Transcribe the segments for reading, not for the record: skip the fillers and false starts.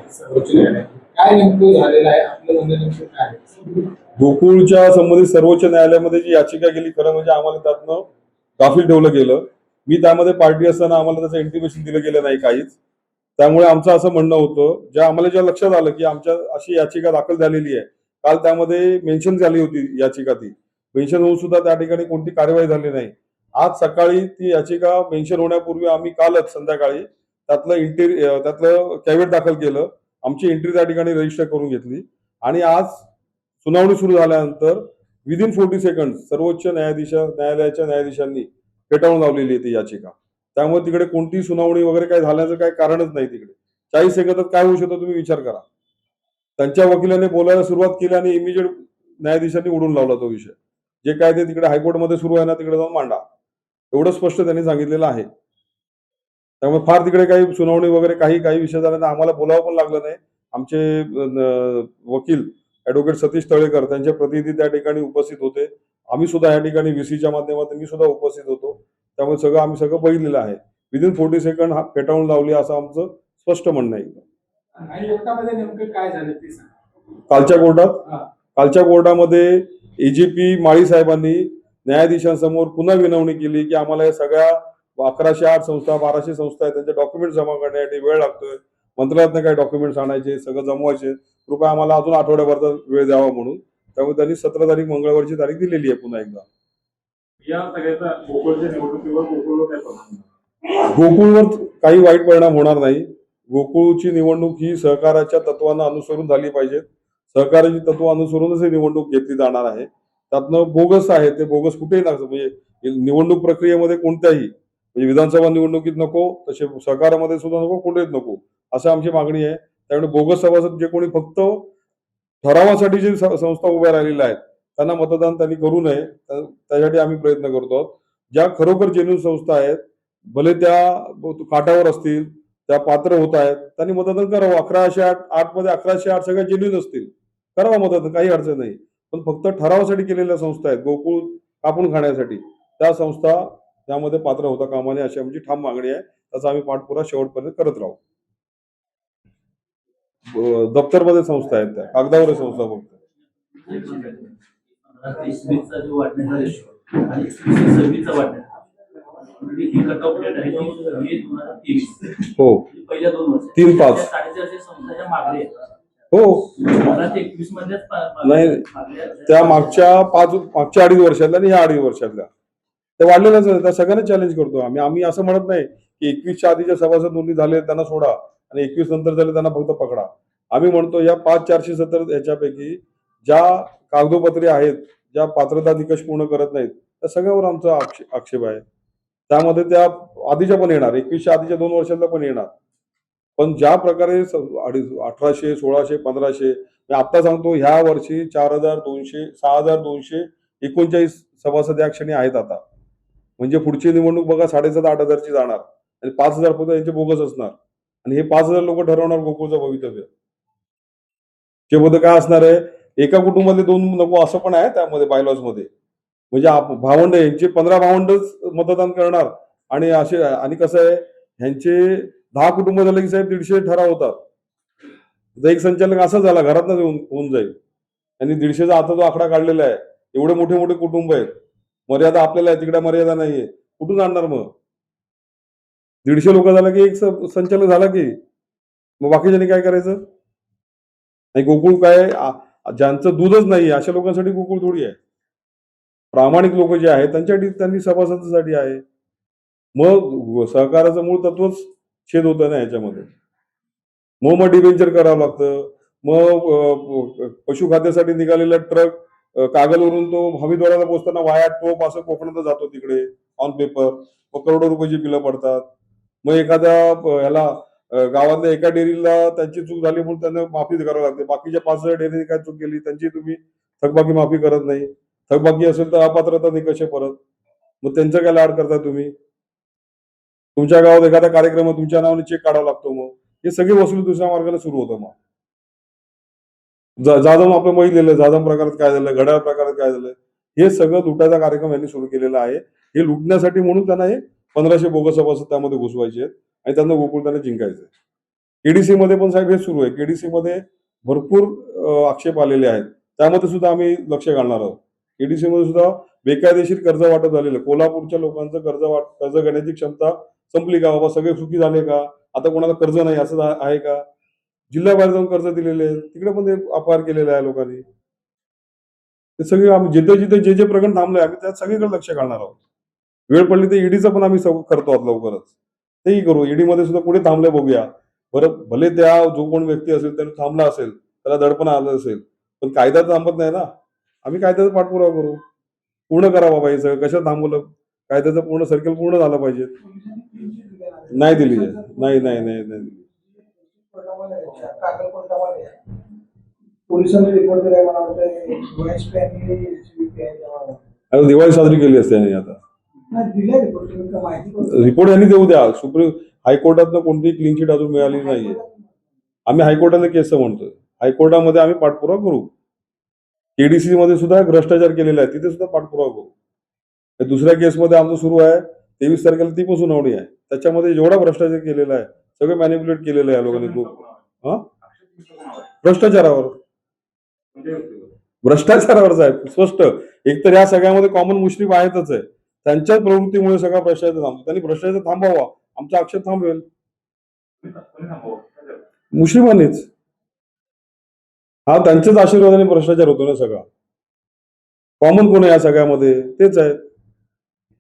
सर्वोच्च न्यायालय काय नेमकं झालेलं आहे आपलं म्हणणं नेमकं काय आहे? गोकुळच्या संबंधित सर्वोच्च न्यायालयामध्ये जी याचिका गेली, खरं म्हणजे आम्हाला त्यातनं गाफील ठेवलं गेलं. मी त्यामध्ये पार्टी असताना आम्हाला त्याचं इंटिमेशन दिलं गेलं नाही काहीच. त्यामुळे आमचं असं म्हणणं होतं, आम्हाला लक्षात आलं की आमच्या अशी याचिका दाखल झालेली आहे. काल त्यामध्ये मेन्शन झाली होती याचिका, ती मेन्शन होऊन सुद्धा त्या ठिकाणी कोणती कार्यवाही झाली नाही. आज सकाळी ती याचिका मेन्शन होण्यापूर्वी आम्ही कालच संध्याकाळी त्यातलं कॅव्हेट दाखल केलं. आमची एंट्री त्या ठिकाणी रजिस्टर करून घेतली आणि आज सुनावणी सुरू झाल्यानंतर विदिन 40 सेकंड सर्वोच्च न्यायालयाच्या न्यायाधीशांनी फेटाळून लावलेली आहे ती याचिका. त्यामुळे तिकडे कोणतीही सुनावणी वगैरे काय झाल्याचं काही कारणच नाही तिकडे. 40 सेकंदात काय होऊ शकतं तुम्ही विचार करा. त्यांच्या वकिलाने बोलायला सुरुवात केली आणि इमिजिएट न्यायाधीशांनी उडून लावला तो विषय. जे काय ते तिकडे हायकोर्टमध्ये सुरू आहे ना, तिकडे जाऊन मांडा. एवढं स्पष्ट त्यांनी सांगितलेलं आहे. त्यामुळे फार तिकडे काही सुनावणी वगैरे काही विषय झाला तर आम्हाला बोलावं पण लागलं नाही. आमचे वकील ऍडव्होकेट सतीश तळेकर त्यांचे प्रतिनिधी त्या ठिकाणी उपस्थित होते. आम्ही सुद्धा या ठिकाणी व्हीसीच्या माध्यमातून मी सुद्धा उपस्थित होतो. त्यामुळे आम्ही सगळं बघितलेलं आहे. विदिन 40 सेकंड फेटाळून लावली असं आमचं स्पष्ट म्हणणं आहे. नेमकं काय झालं ते सांगा. कालच्या कोर्टामध्ये एजीपी माळी साहेबांनी न्यायाधीशांसमोर पुन्हा विनवणी केली की आम्हाला या सगळ्या 1108 संस्था 1200 संस्था आहेत, त्यांचे डॉक्युमेंट जमा करण्यासाठी वेळ लागतोय. मंत्रालयातनं काही डॉक्युमेंट्स आणायचे, सगळं जमवायचे, कृपया आम्हाला अजून आठवड्याभरचा वेळ द्यावा म्हणून. त्यामुळे त्यांनी 17 तारीख मंगळवारची तारीख दिलेली आहे पुन्हा एकदा. या सगळ्याचा गोकुळच्या निवडणुकीवर गोकुळवर काही वाईट परिणाम होणार नाही. गोकुळची निवडणूक ही सहकाराच्या तत्वांना अनुसरून झाली पाहिजे. सहकाराची तत्व अनुसरूनच ही निवडणूक घेतली जाणार आहे. त्यातनं बोगस आहे ते बोगस कुठेही नसतं. म्हणजे निवडणूक प्रक्रियेमध्ये कोणत्याही म्हणजे विधानसभा निवडणुकीत नको, तसे सहकारामध्ये सुद्धा नको, कुठेच नको असं आमची मागणी आहे. त्यामुळे बोगस सभासद जे कोणी फक्त ठरावासाठी जे संस्था उभ्या राहिलेल्या आहेत त्यांना मतदान त्यांनी करू नये. त्यासाठी आम्ही प्रयत्न करतो आहोत. ज्या खरोखर जेन्युइन संस्था आहेत, भले त्या काठावर असतील, त्या पात्र होत आहेत, त्यांनी मतदान करावं. 1108 मध्ये 1108 सगळ्या जेन्युइन असतील, करावं मतदान, काही अडचण नाही. पण फक्त ठरावासाठी केलेल्या संस्था आहेत, गोकुळ कापून खाण्यासाठी, त्या संस्था त्यामध्ये पात्र होता कामा नये अशी आमची ठाम मागणी आहे. त्याचा आम्ही पाठपुरावा शेवटपर्यंत करत राहू. दप्तरमध्ये संस्था आहेत, त्या कागदावर संस्था फक्त. हो, 3-5 हो नाही, त्या मागच्या 2.5 वर्षातल्या आणि ह्या 2.5 वर्षातल्या त्या वाढलेल्याच आहेत. त्या सगळ्यांना चॅलेंज करतो आम्ही असं म्हणत नाही की 21च्या आधीच्या सभासद नोंदणी झाले त्यांना सोडा आणि 21 नंतर झाले त्यांना फक्त पकडा. आम्ही म्हणतो या 5470 याच्यापैकी ज्या कागदोपत्री आहेत, ज्या पात्रता निकष पूर्ण करत नाहीत, त्या सगळ्यावर आमचा आक्षेप आहे. त्यामध्ये त्या आधीच्या पण येणार, 21च्या आधीच्या 2 वर्षातल्या पण येणार. पण ज्या प्रकारे 1800, 1600, 1500 मी आता सांगतो, ह्या वर्षी 6239 सभासद या क्षणी आहेत आता. म्हणजे पुढची निवडणूक बघा 7,500-8,000 ची जाणार आणि 5,000 पद यांचे बोगस असणार आणि हे 5,000 लोक ठरवणार गोकुळचं भवितव्य. ते पद काय असणार आहे, एका कुटुंबातले 2 नको असं पण आहे त्यामध्ये बायलॉज मध्ये. म्हणजे भावंड यांचे 15 भावंडच मतदान करणार आणि असे, आणि कसं आहे ह्यांचे 10 कुटुंब झाले की साहेब 150 ठराव होतात. एक संचालक असा झाला घरातच होऊन जाईल. त्यांनी 150चा आता जो आकडा काढलेला आहे, एवढे मोठे मोठे कुटुंब आहेत, मर्यादा आपल्याला आहे, तिकडे मर्यादा नाहीये, कुठून आणणार मग? 150 लोक झाला की एक संचालक झाला की मग बाकीच्यांनी काय करायचं? नाही, गोकुळ काय ज्यांचं दूधच नाही अशा लोकांसाठी गोकुळ थोडी आहे. प्रामाणिक लोक जे आहेत त्यांच्यासाठी, त्यांनी सभासदांसाठी आहे. मग सहकाराचं मूळ तत्वच छेद होतं ना याच्यामध्ये. मग डिबेंचर करावं लागतं. मग पशु खाद्यासाठी निघालेला ट्रक कागलवरून तो हमीद्वाराला पोहोचताना वाया टोप असं कोकणात जातो तिकडे ऑन पेपर, मग करोडो रुपयाची बिलं पडतात. मग एखाद्या ह्याला गावातल्या एका डेअरीला त्यांची चूक झाली म्हणून त्यांना माफी करावी लागते. बाकीच्या 5,000 डेअरीने काय चूक केली त्यांची तुम्ही थकबाकी माफी करत नाही. थकबाकी असेल तर अपात्रता निकष आहे परत. मग त्यांचं काय लाड करताय तुम्ही? तुमच्या गावात एखादा कार्यक्रम आहे, तुमच्या नावाने चेक काढावा लागतो मग. हे सगळी वसुली दुसऱ्या मार्गाने सुरू होतं मग. जाधव आपलं महिलेलं जाधव प्रकारात काय झालं, घड्याळ प्रकारात काय झालं, हे सगळं लुटायचा कार्यक्रम यांनी सुरू केलेला आहे. हे लुटण्यासाठी म्हणून त्यांना हे 1500 बोगस सभासद त्यामध्ये घुसवायचे आहेत आणि त्यांना गोकुळताने जिंकायचं आहे. केडीसी मध्ये पण साहेब हे सुरू आहे. केडीसी मध्ये भरपूर आक्षेप आलेले आहेत. त्यामध्ये सुद्धा आम्ही लक्ष घालणार आहोत. केडीसी मध्ये सुद्धा बेकायदेशीर कर्ज वाटप झालेलं. कोल्हापूरच्या लोकांचं कर्ज घेण्याची क्षमता संपली का? बाबा सगळे सुखी झाले का? आता कोणाला कर्ज नाही असं आहे का? जिल्ह्याबाहेर जाऊन कर्ज दिलेले आहेत, तिकडे पण ते अपहार केलेला आहे लोकांनी. ते सगळे आम्ही जिथे जिथे जे प्रकरण थांबले आम्ही त्यात सगळीकडे लक्ष घालणार आहोत. वेळ पडली तर ईडीचं पण आम्ही करतो आहोत लवकरच. तेही करू. ईडी मध्ये सुद्धा कुठे थांबले बघूया. बरं भले त्या जो कोण व्यक्ती असेल त्याने थांबला असेल, त्याला दडपण आलं असेल, पण कायदा तर थांबत नाही ना. आम्ही कायद्याचा पाठपुरावा करू. पूर्ण करा बाबा हे सगळं. कशात थांबवलं? कायद्याचं पूर्ण सर्कल पूर्ण झालं पाहिजे. नाही दिली आहे. नाही नाही नाही नाही दिली. पोलिसांनी रिपोर्ट दिलाय मला वाटतं दिवाळी साजरी केली असते यांनी आता. रिपोर्ट यांनी देऊ द्या. सुप्रीम हायकोर्टातनं कोणतीही क्लीन चिट अजून मिळाली नाहीये. आम्ही हायकोर्टाला केस म्हणतोय. हायकोर्टामध्ये आम्ही पाठपुरावा करू. केडीसी मध्ये सुद्धा भ्रष्टाचार केलेला आहे, तिथे सुद्धा पाठपुरावा करू. दुसऱ्या केसमध्ये आमचं सुरू आहे 23 तारखेला ती पण सुनावणी आहे. त्याच्यामध्ये जेवढा भ्रष्टाचार केलेला आहे सगळं मॅनिप्युलेट केलेलं आहे लोकांनी. भ्रष्टाचारावर साहेब स्पष्ट. एकतर या सगळ्यामध्ये कॉमन मुश्रीफ आहेतच आहे. त्यांच्याच प्रवृत्तीमुळे सगळा भ्रष्टाचार थांबतो. त्यांनी भ्रष्टाचार थांबवावा. आमचा आक्षेप थांबवेल. मुश्रीफांनीच. हा त्यांच्याच आशीर्वादाने भ्रष्टाचार होतो ना सगळा. कॉमन कोण आहे या सगळ्यामध्ये? तेच आहेत.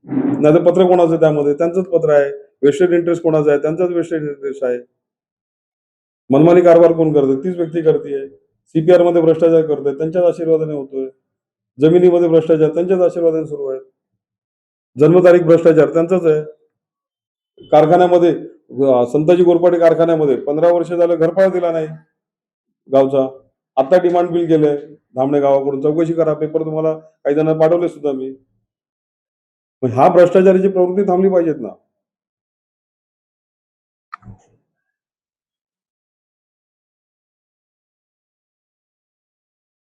नाही तर पत्र कोणाचं आहे त्यामध्ये? त्यांचंच पत्र आहे. वेस्टेड इंटरेस्ट कोणाचा आहे? त्यांचाच वेस्टेड इंटरेस्ट आहे. मनमानी कारभार कोण करतोय? तीच व्यक्ती करते. सीपीआर मध्ये भ्रष्टाचार करतोय, त्यांच्याच आशीर्वादाने होतोय. जमिनीमध्ये भ्रष्टाचार त्यांच्याच आशीर्वादाने सुरू आहे. जन्मतारीख भ्रष्टाचार त्यांचाच आहे. कारखान्यामध्ये संताजी गोरपाटे कारखान्यामध्ये 15 वर्ष झालं घरफाळा दिला नाही गावचा. आता डिमांड बिल केलंय धामणे गावाकडून. चौकशी करा. पेपर तुम्हाला काही जणांना पाठवले सुद्धा मी. हा भ्रष्टाचाराची प्रवृत्ती थांबली पाहिजेत ना.